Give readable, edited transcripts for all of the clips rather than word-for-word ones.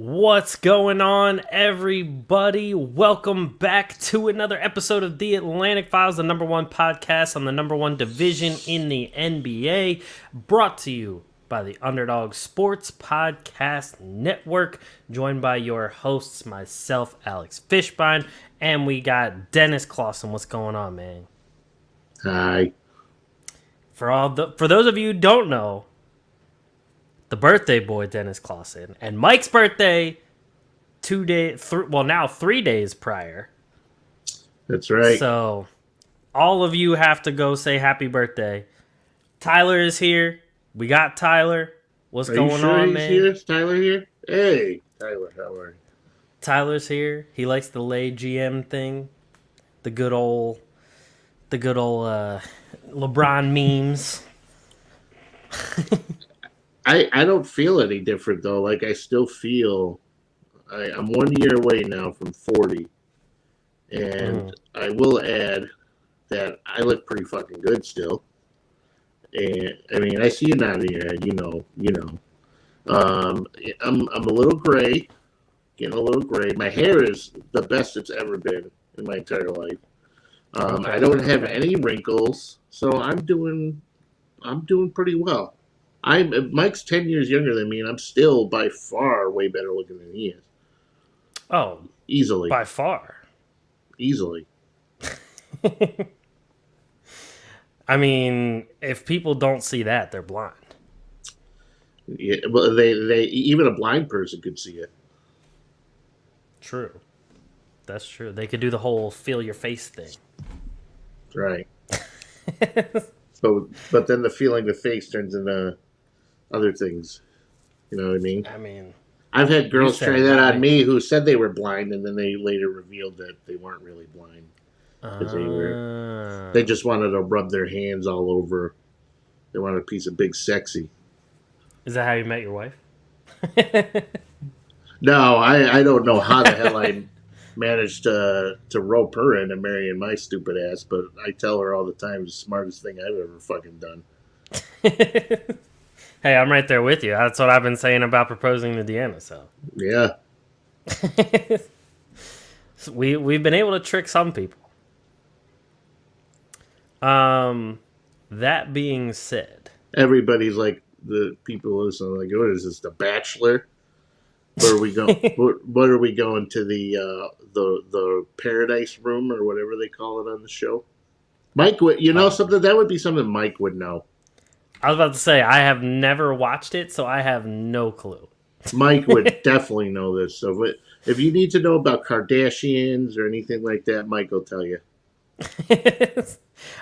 What's going on, everybody? Welcome back to another episode of the Atlantic Files, the number one podcast on the number one division in the NBA, brought to you by the Underdog Sports Podcast Network, joined by your hosts, myself, Alex Fishbein, and we got Dennis Clausen. What's going on, man? Hi. For those of you who don't know, the birthday boy, Dennis Clausen, and Mike's birthday 3 days prior. That's right. So all of you have to go say happy birthday. Tyler is here. We got Tyler. What's going on, man? Here? Is Tyler here? Hey, Tyler, how are you? Tyler's here. He likes the LeGM thing. The good old LeBron memes. I don't feel any different, though. Like, I still feel... I'm 1 year away now from 40. And I will add that I look pretty fucking good still. And, I mean, I see you nodding your head. You know. I'm a little gray. Getting a little gray. My hair is the best it's ever been in my entire life. I don't have any wrinkles. So I'm doing pretty well. Mike's 10 years younger than me, and I'm still by far way better looking than he is. Oh, easily. By far. Easily. I mean, if people don't see that, they're blind. Yeah, well, they even a blind person could see it. True. That's true. They could do the whole feel your face thing. Right. But then the feeling the face turns into other things. You know what I mean? I mean, I've had girls try that on me who said they were blind, and then they later revealed that they weren't really blind. Because they just wanted to rub their hands all over. They wanted a piece of big sexy. Is that how you met your wife? No, I don't know how the hell I managed to rope her into marrying my stupid ass, but I tell her all the time it's the smartest thing I've ever fucking done. Hey, I'm right there with you. That's what I've been saying about proposing to Deanna, so. Yeah. So we've been able to trick some people. That being said, everybody's like, the people listening like, what is this, The Bachelor? Where are we going? What are we going to the Paradise Room or whatever they call it on the show? Mike would, something that would be something Mike would know. I was about to say I have never watched it, so I have no clue. Mike would definitely know this. So if you need to know about Kardashians or anything like that, Mike will tell you.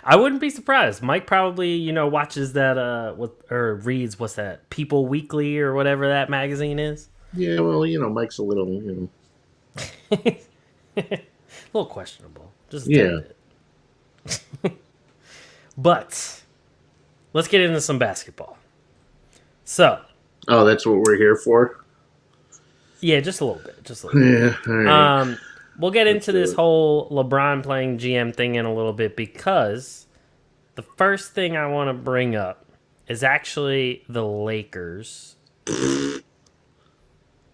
I wouldn't be surprised. Mike probably, watches that or reads what's that, People Weekly or whatever that magazine is. Yeah, well, Mike's a little, a little questionable. Just yeah. But let's get into some basketball. So. Oh, that's what we're here for? Yeah, just a little bit. Yeah, all right. We'll get into this whole LeBron playing GM thing in a little bit because the first thing I want to bring up is actually the Lakers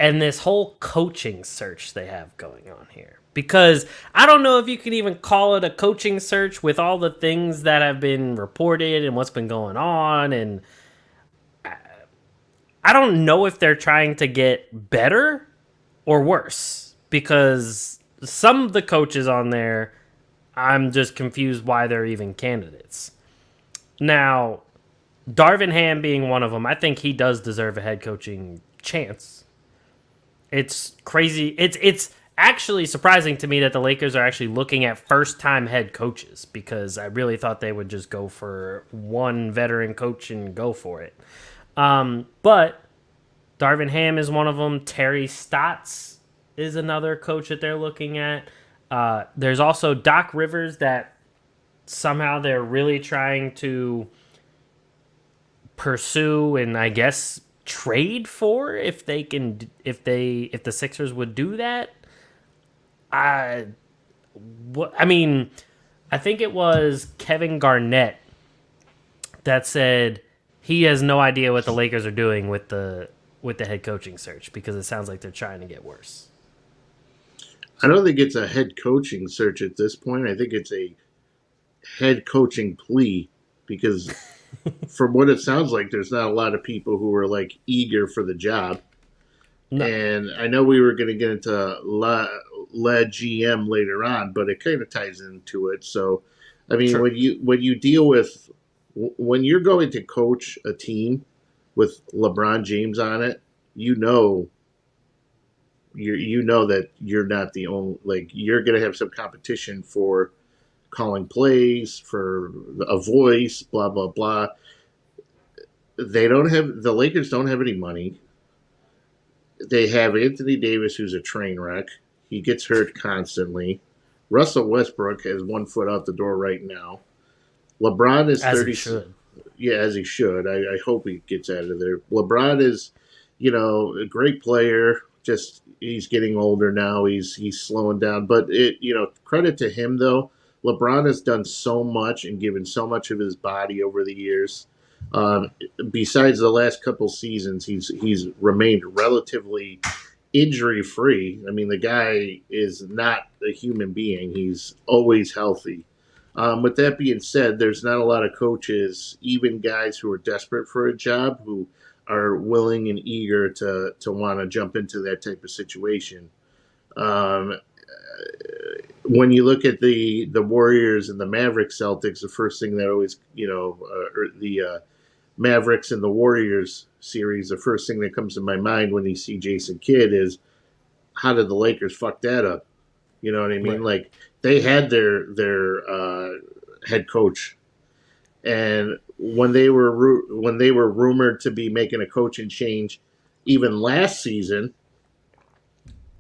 and this whole coaching search they have going on here. Because I don't know if you can even call it a coaching search with all the things that have been reported and what's been going on. And I don't know if they're trying to get better or worse. Because some of the coaches on there, I'm just confused why they're even candidates. Now, Darvin Ham being one of them, I think he does deserve a head coaching chance. It's crazy. It's actually surprising to me that the Lakers are actually looking at first-time head coaches because I really thought they would just go for one veteran coach and go for it. But Darvin Ham is one of them. Terry Stotts is another coach that they're looking at. There's also Doc Rivers that somehow they're really trying to pursue and I guess trade for if the Sixers would do that. I mean, I think it was Kevin Garnett that said he has no idea what the Lakers are doing with the with the head coaching search because it sounds like they're trying to get worse. I don't think it's a head coaching search at this point. I think it's a head coaching plea because from what it sounds like, there's not a lot of people who are like eager for the job. No. And I know we were going to get into LeGM later on, but it kind of ties into it. So, I mean, when you deal with when you're going to coach a team with LeBron James on it, you know that you're not the only, like, you're going to have some competition for calling plays, for a voice, blah blah blah. The Lakers don't have any money. They have Anthony Davis, who's a train wreck. He gets hurt constantly. Russell Westbrook has 1 foot out the door right now. LeBron is 30. He should. Yeah, as he should. I hope he gets out of there. LeBron is, a great player. Just he's getting older now. He's slowing down. But credit to him though. LeBron has done so much and given so much of his body over the years. Besides the last couple seasons, he's remained relatively injury free. I mean, the guy is not a human being. He's always healthy. With that being said, there's not a lot of coaches, even guys who are desperate for a job, who are willing and eager to want to jump into that type of situation. When you look at the Warriors and the Mavericks Celtics, the first thing that always, the Mavericks and the Warriors series, the first thing that comes to my mind when you see Jason Kidd is, how did the Lakers fuck that up? You know what I mean? Right. Like, they had their head coach, and when they were rumored to be making a coaching change, even last season,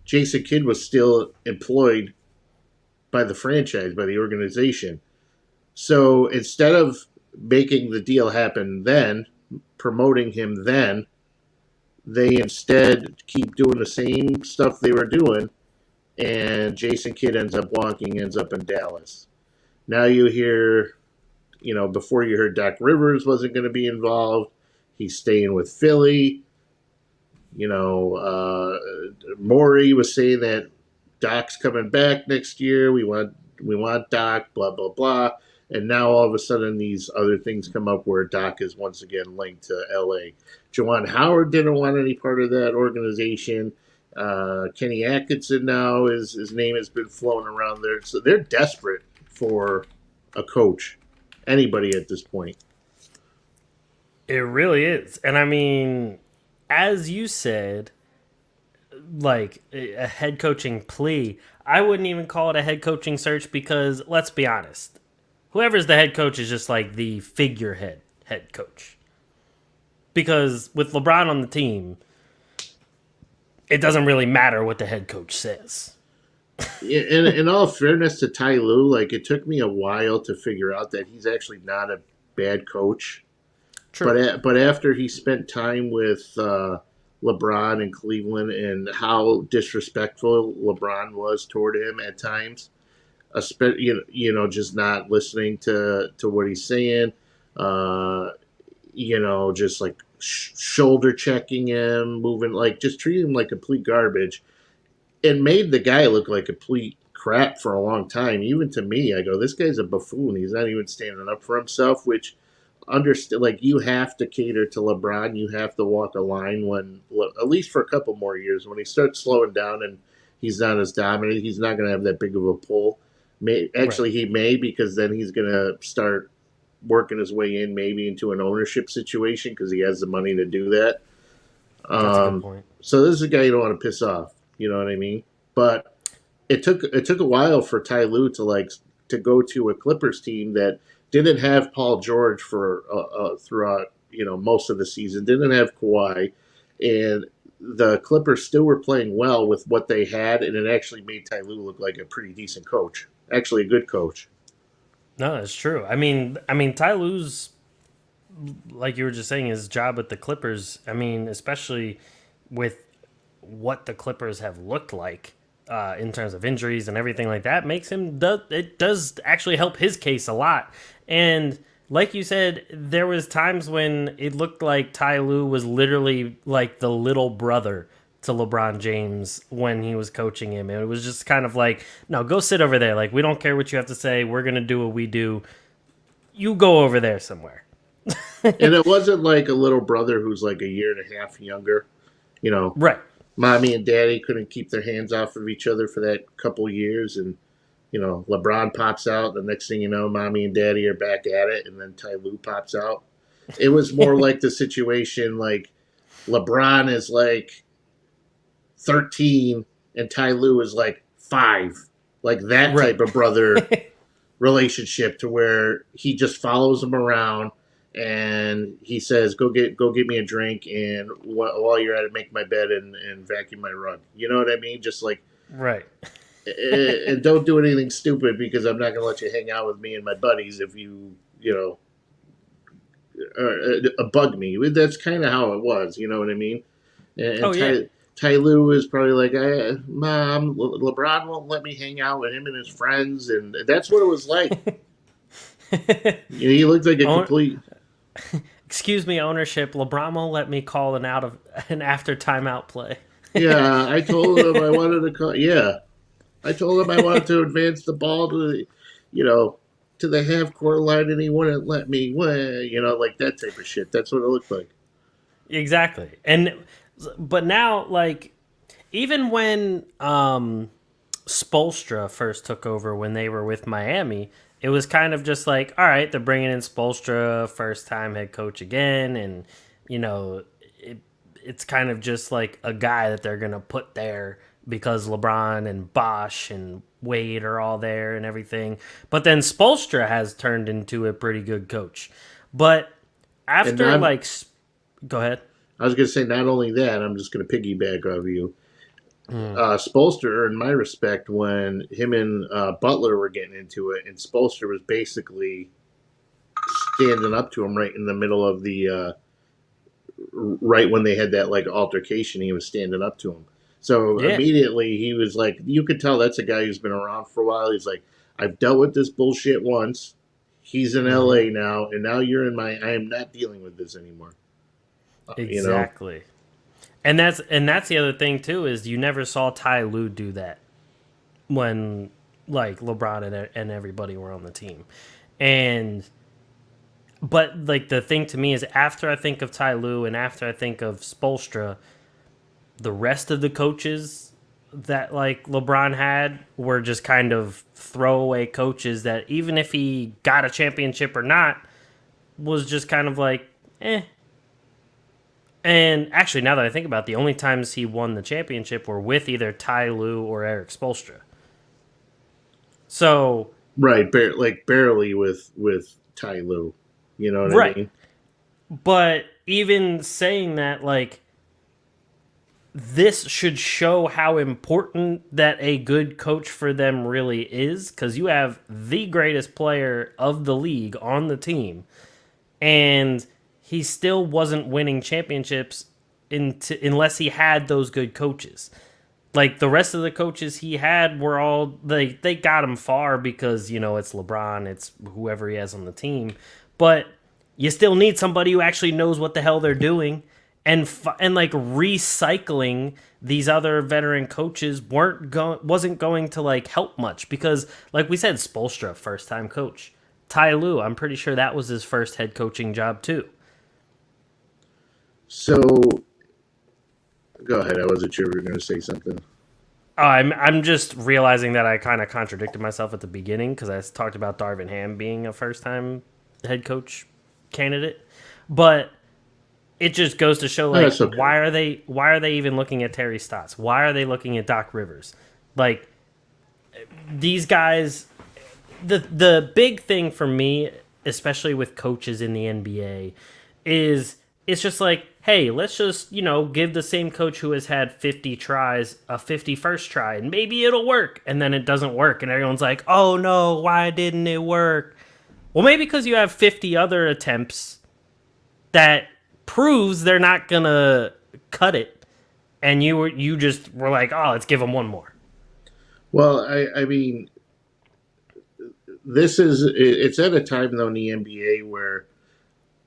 Jason Kidd was still employed by the franchise, by the organization. So instead of making the deal happen then, promoting him then, they instead keep doing the same stuff they were doing, and Jason Kidd ends up in Dallas. Now you hear, before you heard Doc Rivers wasn't going to be involved. He's staying with Philly. Morey was saying that Doc's coming back next year. We want Doc, blah, blah, blah. And now all of a sudden these other things come up where Doc is once again linked to L.A. Juwan Howard didn't want any part of that organization. Kenny Atkinson now, his name has been flown around there. So they're desperate for a coach, anybody at this point. It really is. And I mean, as you said, like a head coaching plea, I wouldn't even call it a head coaching search because, let's be honest, whoever's the head coach is just like the figurehead head coach. Because with LeBron on the team, it doesn't really matter what the head coach says. In all fairness to Ty Lue, like, it took me a while to figure out that he's actually not a bad coach. True. But after he spent time with LeBron in Cleveland and how disrespectful LeBron was toward him at times, just not listening to what he's saying, just like shoulder checking him, moving, like, just treating him like complete garbage. It made the guy look like complete crap for a long time. Even to me, I go, this guy's a buffoon. He's not even standing up for himself, which, like, you have to cater to LeBron. You have to walk a line when, at least for a couple more years, when he starts slowing down and he's not as dominant, he's not going to have that big of a pull. He may, because then he's going to start working his way in maybe into an ownership situation because he has the money to do that. That's a good point. So this is a guy you don't want to piss off. You know what I mean? But it took a while for Ty Lue to go to a Clippers team that didn't have Paul George for throughout most of the season. Didn't have Kawhi, and the Clippers still were playing well with what they had, and it actually made Ty Lue look like a pretty decent coach. Actually, a good coach. No, that's true. I mean, Ty Lue's, like you were just saying, his job with the Clippers. I mean, especially with what the Clippers have looked like in terms of injuries and everything like that, makes him it does actually help his case a lot. And like you said, there was times when it looked like Ty Lue was literally like the little brother to LeBron James when he was coaching him. And it was just kind of like, no, go sit over there. Like, we don't care what you have to say. We're going to do what we do. You go over there somewhere. And it wasn't like a little brother who's like a year and a half younger. You know, Right. mommy and daddy couldn't keep their hands off of each other for that couple years. And, you know, LeBron pops out. The next thing you know, mommy and daddy are back at it. And then Ty Lue pops out. It was more like the situation like LeBron is like 13 and Ty Lue is like 5. Like that Right. type of brother relationship to where he just follows him around and he says, go get me a drink, and while you're at it, make my bed and vacuum my rug." You know what I mean? Just like, Right. and don't do anything stupid because I'm not going to let you hang out with me and my buddies if you bug me. That's kind of how it was. You know what I mean? And Oh, yeah. Ty Lue is probably like, "Mom, LeBron won't let me hang out with him and his friends," and that's what it was like. You know, he looked like a complete. Excuse me, ownership. LeBron won't let me call an after timeout play. Yeah, I told him I wanted to call. Yeah, I told him I wanted to advance the ball to to the half court line, and he wouldn't let me. Like that type of shit. That's what it looked like. Exactly. But now, like, even when Spoelstra first took over when they were with Miami, it was kind of just like, all right, they're bringing in Spoelstra, first time head coach again, and it's kind of just like a guy that they're gonna put there because LeBron and Bosh and Wade are all there and everything. But then Spoelstra has turned into a pretty good coach. But after go ahead. I was going to say, not only that, I'm just going to piggyback off you. Spoelstra earned my respect when him and Butler were getting into it, and Spoelstra was basically standing up to him right in the middle of the right when they had that like altercation. He was standing up to him. So Yeah. immediately he was like, you could tell that's a guy who's been around for a while. He's like, I've dealt with this bullshit once. He's in LA now, and now you're in I am not dealing with this anymore. Exactly. And that's the other thing too, is you never saw Ty Lue do that when like LeBron and everybody were on the team. But like the thing to me is, after I think of Ty Lue and after I think of Spoelstra, the rest of the coaches that like LeBron had were just kind of throwaway coaches that, even if he got a championship or not, was just kind of like, eh. And actually, now that I think about it, the only times he won the championship were with either Ty Lue or Eric Spoelstra. So right, barely with Ty Lue. You know what I mean? But even saying that, like, this should show how important that a good coach for them really is, because you have the greatest player of the league on the team, and he still wasn't winning championships unless he had those good coaches. Like, the rest of the coaches he had were all, they got him far because, it's LeBron, it's whoever he has on the team. But you still need somebody who actually knows what the hell they're doing. And like recycling these other veteran coaches wasn't going to like help much, because like we said, Spoelstra, first time coach. Ty Lue, I'm pretty sure that was his first head coaching job too. So go ahead. I wasn't sure you were going to say something. I'm just realizing that I kind of contradicted myself at the beginning, because I talked about Darvin Ham being a first time head coach candidate, but it just goes to show, like, okay. why are they even looking at Terry Stotts? Why are they looking at Doc Rivers? Like, these guys, the big thing for me, especially with coaches in the NBA, is it's just like, hey, let's just, give the same coach who has had 50 tries a 51st try, and maybe it'll work, and then it doesn't work, and everyone's like, oh no, why didn't it work? Well, maybe because you have 50 other attempts that proves they're not gonna cut it, and you just were like, oh, let's give them one more. Well, I mean, it's at a time though in the NBA where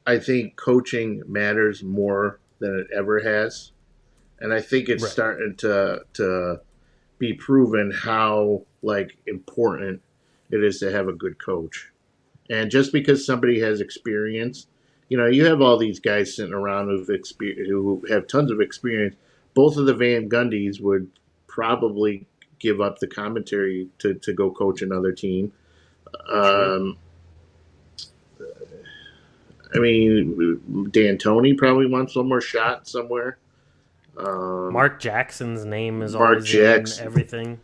I think coaching matters more than it ever has, and I think it's Right. starting to be proven how like important it is to have a good coach. And just because somebody has experience, you have all these guys sitting around who have tons of experience. Both of the Van Gundys would probably give up the commentary to go coach another team. True. Um, I mean, D'Antoni probably wants one more shot somewhere. Um, Mark Jackson's name is Mark always in Jackson, everything.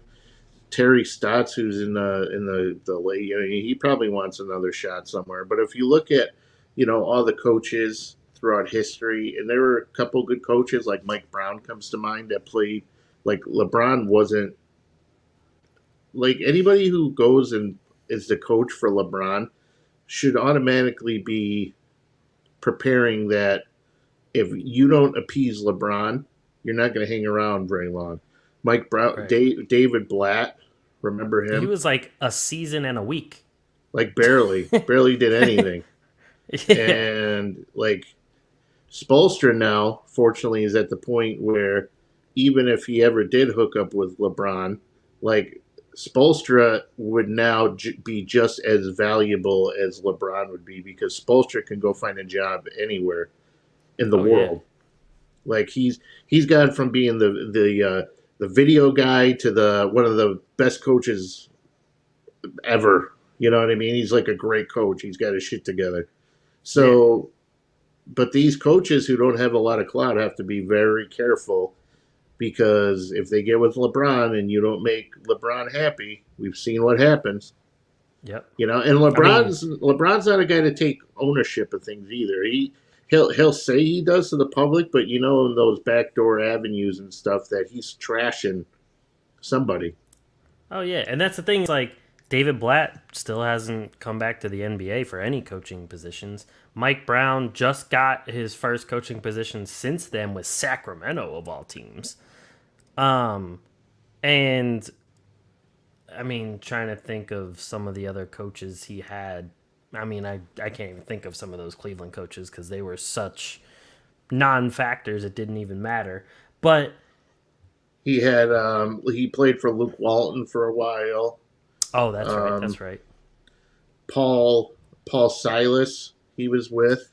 Terry Stotts, who's in the late, he probably wants another shot somewhere. But if you look at, all the coaches throughout history, and there were a couple good coaches like Mike Brown comes to mind that played. Like LeBron wasn't like anybody who goes and is the coach for LeBron should automatically be preparing that if you don't appease LeBron, you're not going to hang around very long. Mike Brown, Right. David Blatt, remember He him? was like a season and a week. Like barely did anything. Yeah. And like Spolstra now, fortunately, is at the point where even if he ever did hook up with LeBron, like Spolstra would now be just as valuable as LeBron would be because Spolstra can go find a job anywhere in the Oh yeah. world. Like he's gone from being the video guy to the one of the best coaches ever. You know what I mean? He's like a great coach. He's got his shit together. Yeah. So, but these coaches who don't have a lot of clout have to be very careful because if they get with LeBron and you don't make LeBron happy, we've seen what happens. Yep. And I mean, LeBron's not a guy to take ownership of things either. He'll say he does to the public, but in those backdoor avenues and stuff that he's trashing somebody. oh yeah, and that's the thing. Like David Blatt still hasn't come back to the NBA for any coaching positions. Mike Brown just got his first coaching position since then with Sacramento of all teams. Um, and I mean, trying to think of some of the other coaches he had. I mean, I can't even think of some of those Cleveland coaches because they were such non-factors it didn't even matter. But He played for Luke Walton for a while. oh, that's right, Um, that's right. Paul Silas he was with.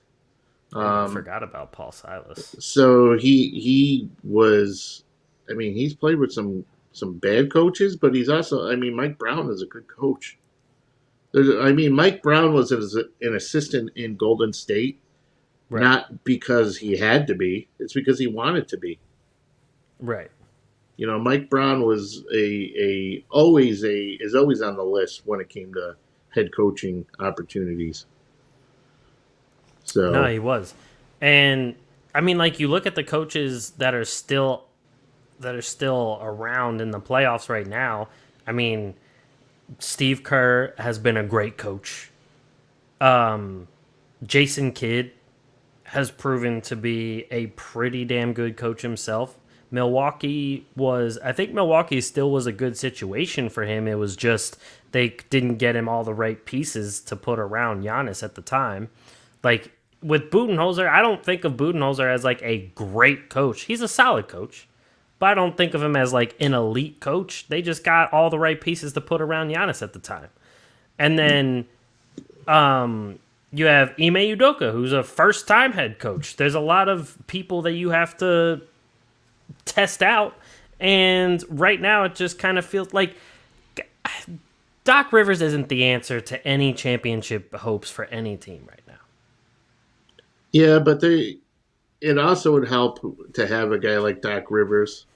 Dang, I Um, forgot about Paul Silas. so he was. I mean, he's played with some bad coaches, but he's also. I mean, Mike Brown is a good coach. Mike Brown was an assistant in Golden State, Right, not because he had to be. It's because he wanted to be. right. Mike Brown was is always on the list when it came to head coaching opportunities. No, So he was, and I mean, like you look at the coaches that are still around in the playoffs right now. I mean, Steve Kerr has been a great coach. Jason Kidd has proven to be a pretty damn good coach himself. I think Milwaukee still was a good situation for him. It was just they didn't get him all the right pieces to put around Giannis at the time. Like with Budenholzer, I don't think of Budenholzer as like a great coach. He's a solid coach, but I don't think of him as like an elite coach. They just got all the right pieces to put around Giannis at the time. And then you have Ime Udoka, who's a first-time head coach. There's a lot of people that you have to test out, and right now it just kind of feels like Doc Rivers isn't the answer to any championship hopes for any team right now. yeah, but it also would help to have a guy like Doc Rivers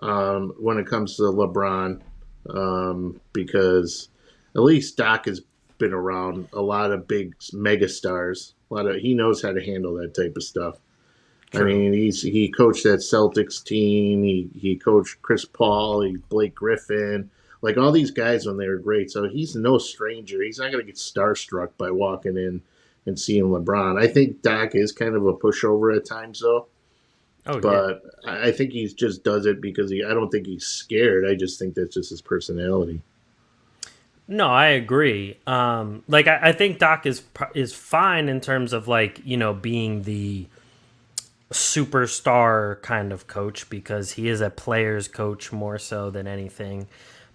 when it comes to LeBron because at least Doc has been around a lot of big megastars. He knows how to handle that type of stuff. I True. mean, he coached that Celtics team. He coached Chris Paul, Blake Griffin, like all these guys when they were great. So he's no stranger. He's not going to get starstruck by walking in and seeing LeBron. I think Doc is kind of a pushover at times, though. Oh yeah. But I think he just does it because I don't think he's scared. I just think that's just his personality. No, I agree. I think Doc is fine in terms of like being the superstar kind of coach because he is a player's coach more so than anything.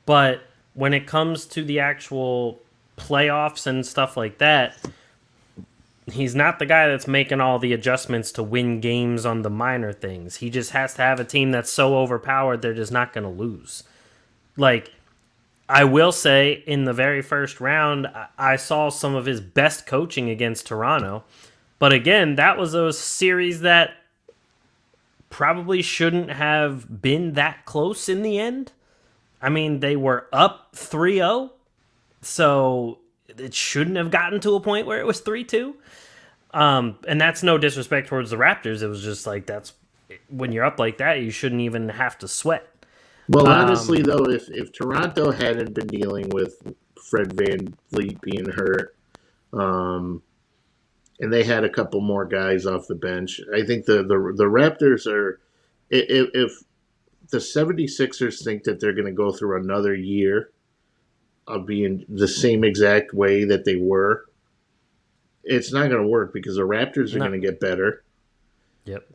But when it comes to the actual playoffs and stuff like that, he's not the guy that's making all the adjustments to win games on the minor things. He just has to have a team that's so overpowered they're just not going to lose. Like, I will say, in the very first round, I saw some of his best coaching against Toronto. But again, that was a series that probably shouldn't have been that close in the end. I mean, they were up 3-0, so it shouldn't have gotten to a point where it was 3-2. And that's no disrespect towards the Raptors. It was just like that's when you're up like that, you shouldn't even have to sweat. Well, honestly, though, if Toronto hadn't been dealing with Fred VanVleet being hurt, and they had a couple more guys off the bench, I think the Raptors are, if the 76ers think that they're going to go through another year of being the same exact way that they were, it's not going to work because the Raptors are going to get better. Yep.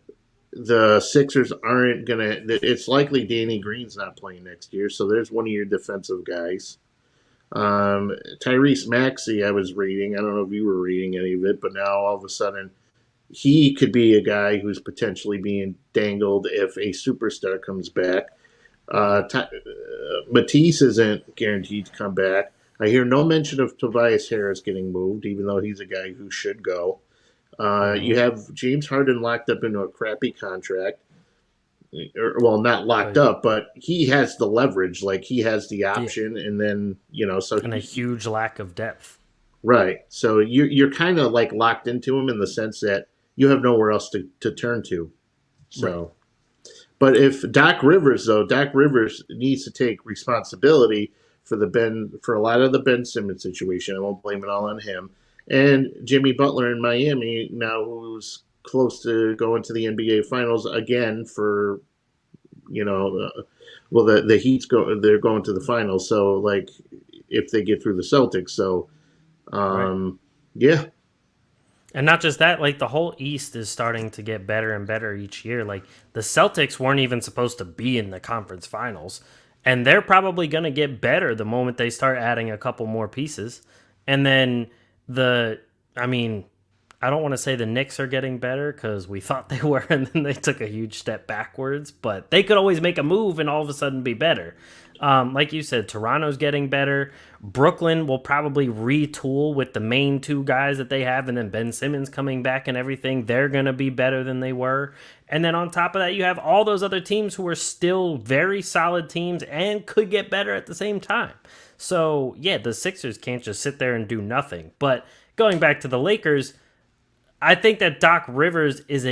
The Sixers aren't going to. It's likely Danny Green's not playing next year, so there's one of your defensive guys. Tyrese Maxey, I was reading. I don't know if you were reading any of it, but now all of a sudden he could be a guy who's potentially being dangled if a superstar comes back. Matisse isn't guaranteed to come back. I hear no mention of Tobias Harris getting moved, even though he's a guy who should go. You have James Harden locked up into a crappy contract. Well, not locked up, but he has the leverage. Like, he has the option, and then, so... And a huge lack of depth. Right. So you're kind of, like, locked into him in the sense that you have nowhere else to turn to. So... Right. But if Doc Rivers needs to take responsibility for a lot of the Ben Simmons situation. I won't blame it all on him. And Jimmy Butler in Miami now, who's close to going to the NBA Finals again for, the Heat's they're going to the finals. So, like, if they get through the Celtics, so Right. Yeah. And not just that, like the whole East is starting to get better and better each year. Like the Celtics weren't even supposed to be in the conference finals, and they're probably going to get better the moment they start adding a couple more pieces. And then I mean, I don't want to say the Knicks are getting better because we thought they were, and then they took a huge step backwards. But they could always make a move and all of a sudden be better. Like you said, Toronto's getting better. Brooklyn will probably retool with the main two guys that they have, and then Ben Simmons coming back and everything. They're going to be better than they were. And then on top of that, you have all those other teams who are still very solid teams and could get better at the same time. So, yeah, the Sixers can't just sit there and do nothing. But going back to the Lakers, I think that Doc Rivers he's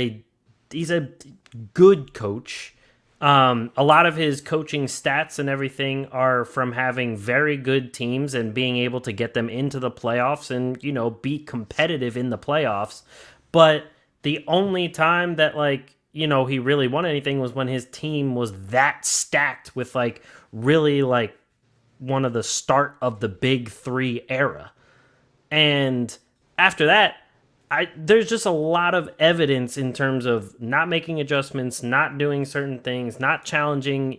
a good coach. A lot of his coaching stats and everything are from having very good teams and being able to get them into the playoffs and, be competitive in the playoffs. But the only time that, he really won anything was when his team was that stacked with, really, one of the start of the Big Three era. And after that, there's just a lot of evidence in terms of not making adjustments, not doing certain things, not challenging,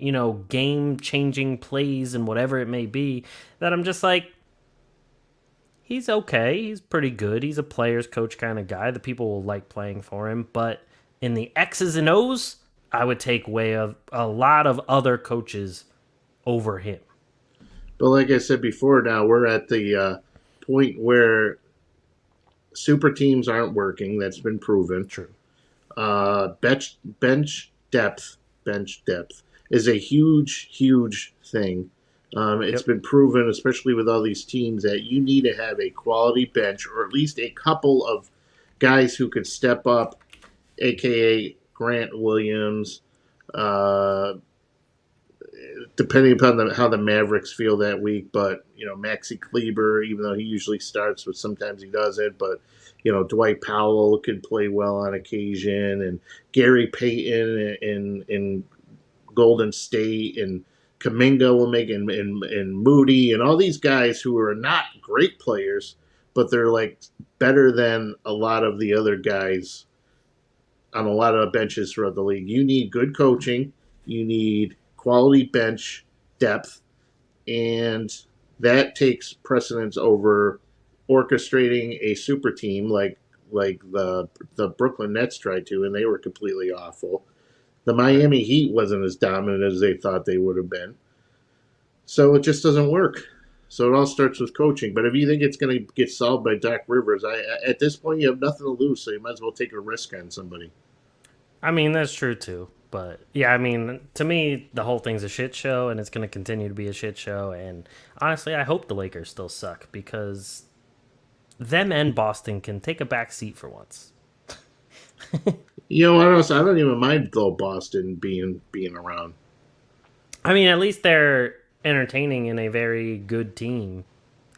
game-changing plays and whatever it may be, that I'm just like, he's okay. He's pretty good. He's a player's coach kind of guy. The people will like playing for him. But in the X's and O's, I would take way of a lot of other coaches over him. But like I said before, now we're at the point where super teams aren't working. That's been proven. True. Bench depth is a huge thing. It's been proven, especially with all these teams, that you need to have a quality bench or at least a couple of guys who could step up, a.k.a. Grant Williams, depending upon how the Mavericks feel that week. But, Maxi Kleber, even though he usually starts, but sometimes he doesn't. But, Dwight Powell could play well on occasion. And Gary Payton in Golden State. And Kaminga will make and Moody and all these guys who are not great players, but they're like better than a lot of the other guys on a lot of benches throughout the league. You need good coaching, you need quality bench depth, and that takes precedence over orchestrating a super team like the Brooklyn Nets tried to, and they were completely awful. The Miami Heat wasn't as dominant as they thought they would have been. So it just doesn't work. So it all starts with coaching. But if you think it's going to get solved by Doc Rivers, at this point you have nothing to lose, so you might as well take a risk on somebody. I mean, that's true too. But yeah, I mean, to me, the whole thing's a shit show, and it's going to continue to be a shit show. And honestly, I hope the Lakers still suck because them and Boston can take a back seat for once. You know what? I don't even mind though Boston being around. I mean, at least they're entertaining and a very good team,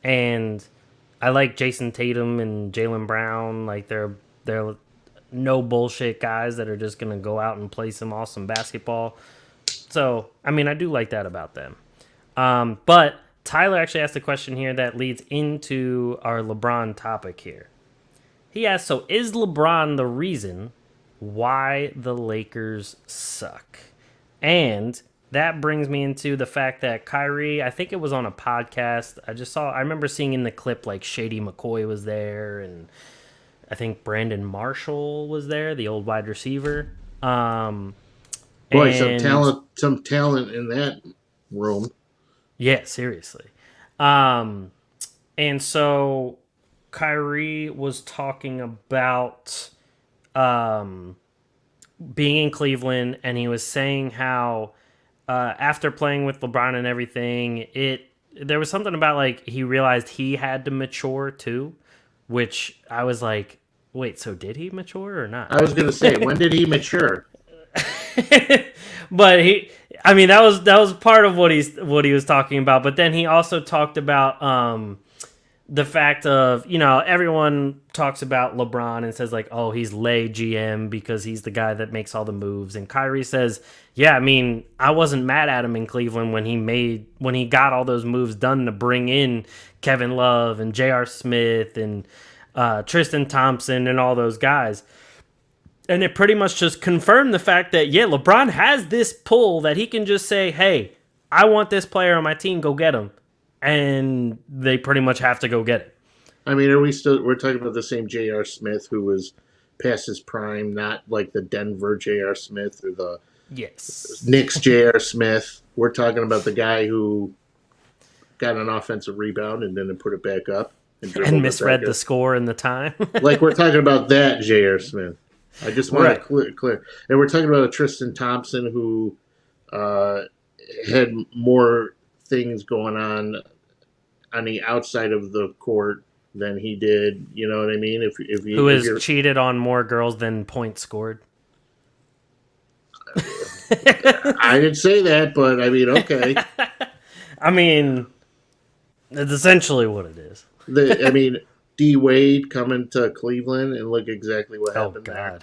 and I like Jason Tatum and Jaylen Brown. Like they're no bullshit guys that are just gonna go out and play some awesome basketball. So I mean, I do like that about them. But Tyler actually asked a question here that leads into our LeBron topic here. He asked, so is LeBron the reason why the Lakers suck? And that brings me into the fact that Kyrie, I think it was on a podcast. I remember seeing in the clip like Shady McCoy was there, and I think Brandon Marshall was there, the old wide receiver. Boy, some talent in that room. Yeah, seriously. And so Kyrie was talking about being in Cleveland, and he was saying how after playing with LeBron and everything, there was something about like he realized he had to mature too, which I was like, wait, so did he mature or not? I was gonna say, when did he mature? But that was part of what he was talking about. But then he also talked about the fact of, everyone talks about LeBron and says like, oh, he's lay GM because he's the guy that makes all the moves. And Kyrie says, yeah, I mean, I wasn't mad at him in Cleveland when he got all those moves done to bring in Kevin Love and J.R. Smith and Tristan Thompson and all those guys. And it pretty much just confirmed the fact that, yeah, LeBron has this pull that he can just say, hey, I want this player on my team, go get him. And they pretty much have to go get it. I mean, we're talking about the same J.R. Smith who was past his prime, not like the Denver J.R. Smith or the Knicks J.R. Smith. We're talking about the guy who got an offensive rebound and then put it back up. And misread the score and the time. Like we're talking about that J.R. Smith. I just want to clear. And we're talking about a Tristan Thompson who had more things going on the outside of the court than he did. You know what I mean? Who has cheated on more girls than points scored? I didn't say that, but I mean, okay. I mean, it's essentially what it is. D Wade coming to Cleveland and look exactly what happened there.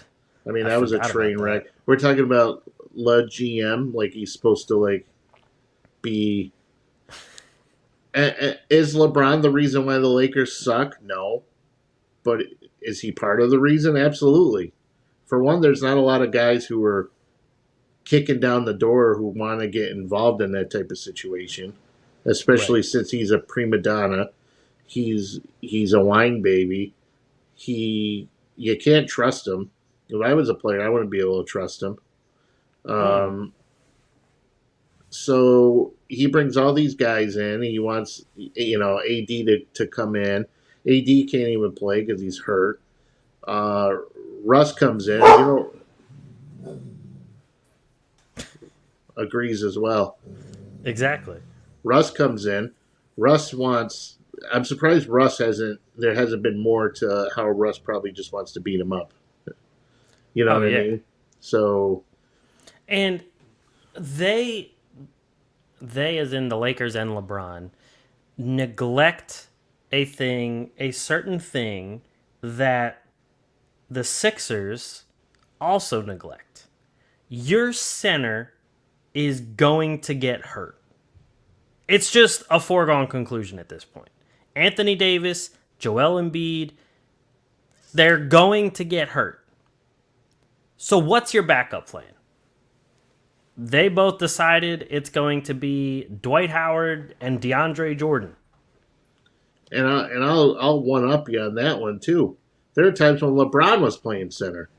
I mean, that was a train wreck. We're talking about LeGM, like he's supposed to like be. Is LeBron the reason why the Lakers suck? No, but is he part of the reason? Absolutely. For one, there's not a lot of guys who are kicking down the door who want to get involved in that type of situation, especially since he's a prima donna. He's a wine baby. You can't trust him. If I was a player, I wouldn't be able to trust him. So he brings all these guys in. He wants, AD to come in. AD can't even play because he's hurt. Russ comes in. Agrees as well. Exactly. Russ comes in. Russ wants. I'm surprised there hasn't been more to how Russ probably just wants to beat him up. You know what I mean? So. And they as in the Lakers and LeBron, neglect a certain thing that the Sixers also neglect. Your center is going to get hurt. It's just a foregone conclusion at this point. Anthony Davis, Joel Embiid, they're going to get hurt. So what's your backup plan? They both decided it's going to be Dwight Howard and DeAndre Jordan. And I'll one up you on that one too. There are times when LeBron was playing center.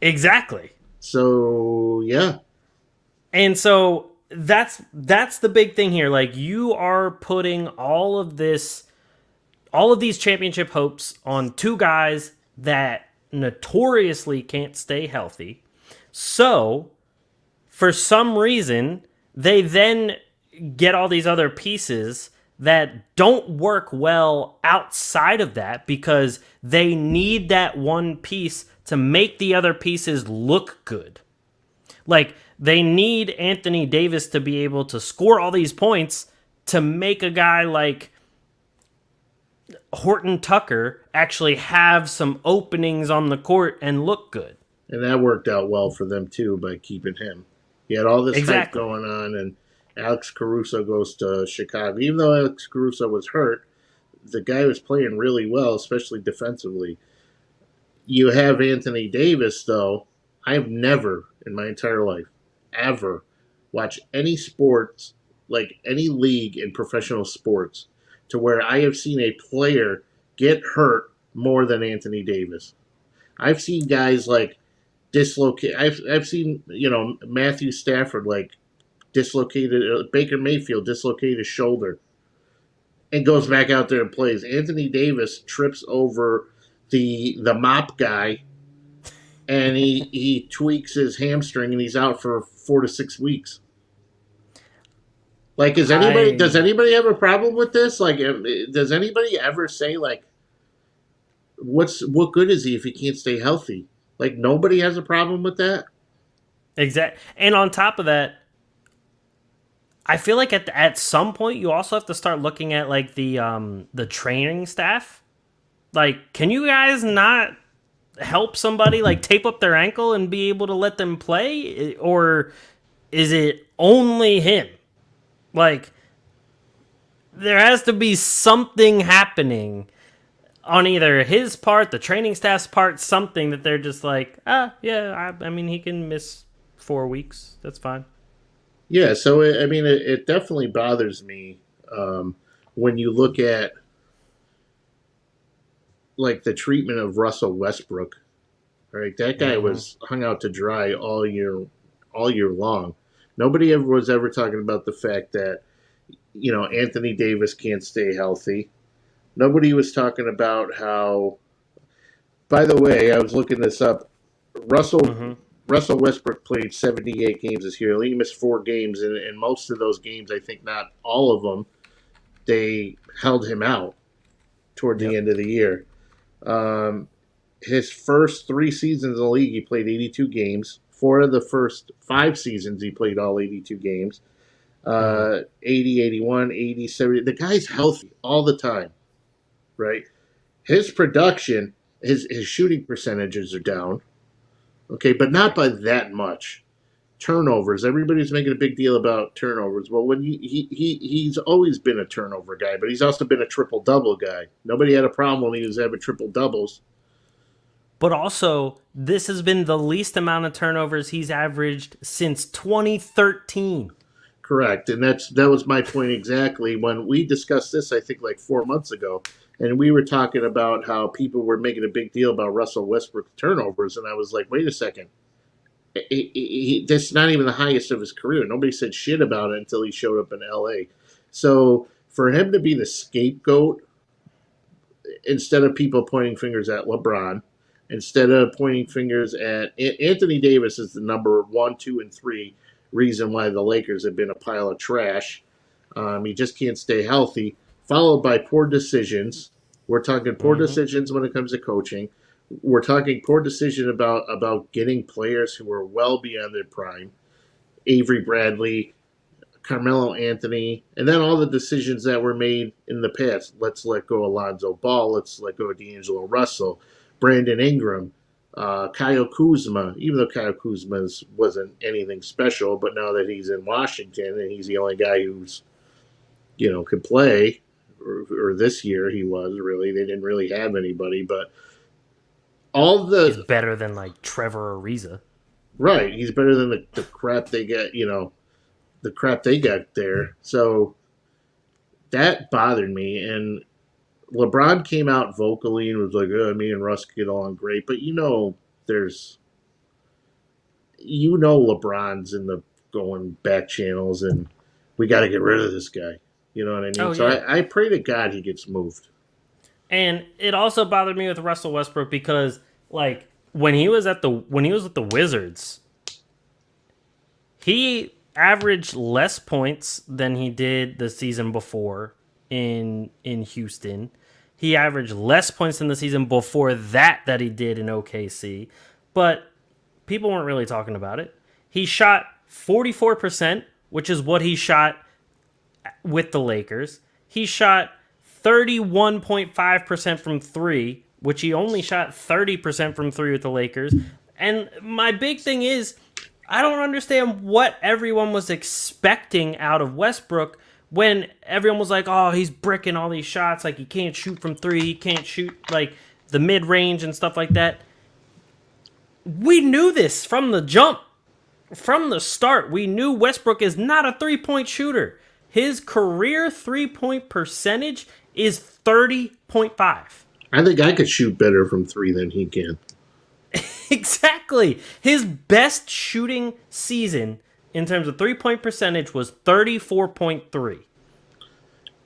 Exactly. So yeah. And so that's the big thing here. Like, you are putting all of these championship hopes on two guys that notoriously can't stay healthy. So for some reason, they then get all these other pieces that don't work well outside of that because they need that one piece to make the other pieces look good. Like, they need Anthony Davis to be able to score all these points to make a guy like Horton Tucker actually have some openings on the court and look good. And that worked out well for them too by keeping him. He had all this hype going on, and Alex Caruso goes to Chicago. Even though Alex Caruso was hurt, the guy was playing really well, especially defensively. You have Anthony Davis, though. I have never in my entire life ever watched any sports, like any league in professional sports, to where I have seen a player get hurt more than Anthony Davis. I've seen guys like dislocate. I've seen Matthew Stafford like dislocated. Baker Mayfield dislocated his shoulder and goes back out there and plays. Anthony Davis trips over the mop guy, and he tweaks his hamstring, and he's out for 4 to 6 weeks. Like, does anybody have a problem with this? Like, does anybody ever say, like, what good is he if he can't stay healthy? Like, nobody has a problem with that? Exactly. And on top of that, I feel like at some point you also have to start looking at like the training staff. Like, can you guys not help somebody like tape up their ankle and be able to let them play? Or is it only him? Like, there has to be something happening on either his part, the training staff's part, something that they're just like, yeah, I mean, he can miss 4 weeks. That's fine. Yeah, so it definitely bothers me when you look at like the treatment of Russell Westbrook. Right, that guy was hung out to dry all year long. Nobody ever was talking about the fact that Anthony Davis can't stay healthy. Nobody was talking about how. By the way, I was looking this up. Russell Westbrook played 78 games this year. He missed 4 games, and most of those games, I think not all of them, they held him out toward the end of the year. His first 3 seasons in the league, he played 82 games. 4 of the first 5 seasons, he played all 82 games. 80, 81, 80, 70. The guy's healthy all the time, right? His production, his shooting percentages are down. Okay, but not by that much. Turnovers. Everybody's making a big deal about turnovers. Well, when he's always been a turnover guy, but he's also been a triple-double guy. Nobody had a problem when he was having triple-doubles. But also, this has been the least amount of turnovers he's averaged since 2013. Correct, and that was my point exactly. When we discussed this, I think like 4 months ago, and we were talking about how people were making a big deal about Russell Westbrook's turnovers, and I was like, wait a second. That's not even the highest of his career. Nobody said shit about it until he showed up in L.A. So for him to be the scapegoat, instead of people pointing fingers at LeBron, instead of pointing fingers at Anthony Davis is the number 1, 2, and 3 reason why the Lakers have been a pile of trash. He just can't stay healthy, followed by poor decisions. We're talking poor decisions when it comes to coaching. We're talking poor decision about getting players who are well beyond their prime. Avery Bradley, Carmelo Anthony, and then all the decisions that were made in the past. Let's let go Alonzo Ball. Let's let go D'Angelo Russell, Brandon Ingram, Kyle Kuzma. Even though Kyle Kuzma wasn't anything special, but now that he's in Washington and he's the only guy who's could play. Or this year he was really. They didn't really have anybody, but all He's the better than like Trevor Ariza. right. He's better than the crap they get. The crap they got there. So that bothered me. And LeBron came out vocally and was like, "Oh, me and Russ get along great," but there's LeBron's in the going back channels, and we got to get rid of this guy. You know what I mean? Oh, So yeah. I pray to God he gets moved. And it also bothered me with Russell Westbrook because like when he was with the Wizards, he averaged less points than he did the season before in Houston. He averaged less points than the season before that he did in OKC. But people weren't really talking about it. He shot 44%, which is what he shot with the Lakers. He shot 31.5% from three, which he only shot 30% from three with the Lakers. And my big thing is, I don't understand what everyone was expecting out of Westbrook when everyone was like, oh, he's bricking all these shots. Like, he can't shoot from three. He can't shoot, like, the mid-range and stuff like that. We knew this from the jump. From the start, we knew Westbrook is not a three-point shooter. His career three-point percentage is 30.5. I think I could shoot better from three than he can. Exactly. His best shooting season in terms of three-point percentage was 34.3.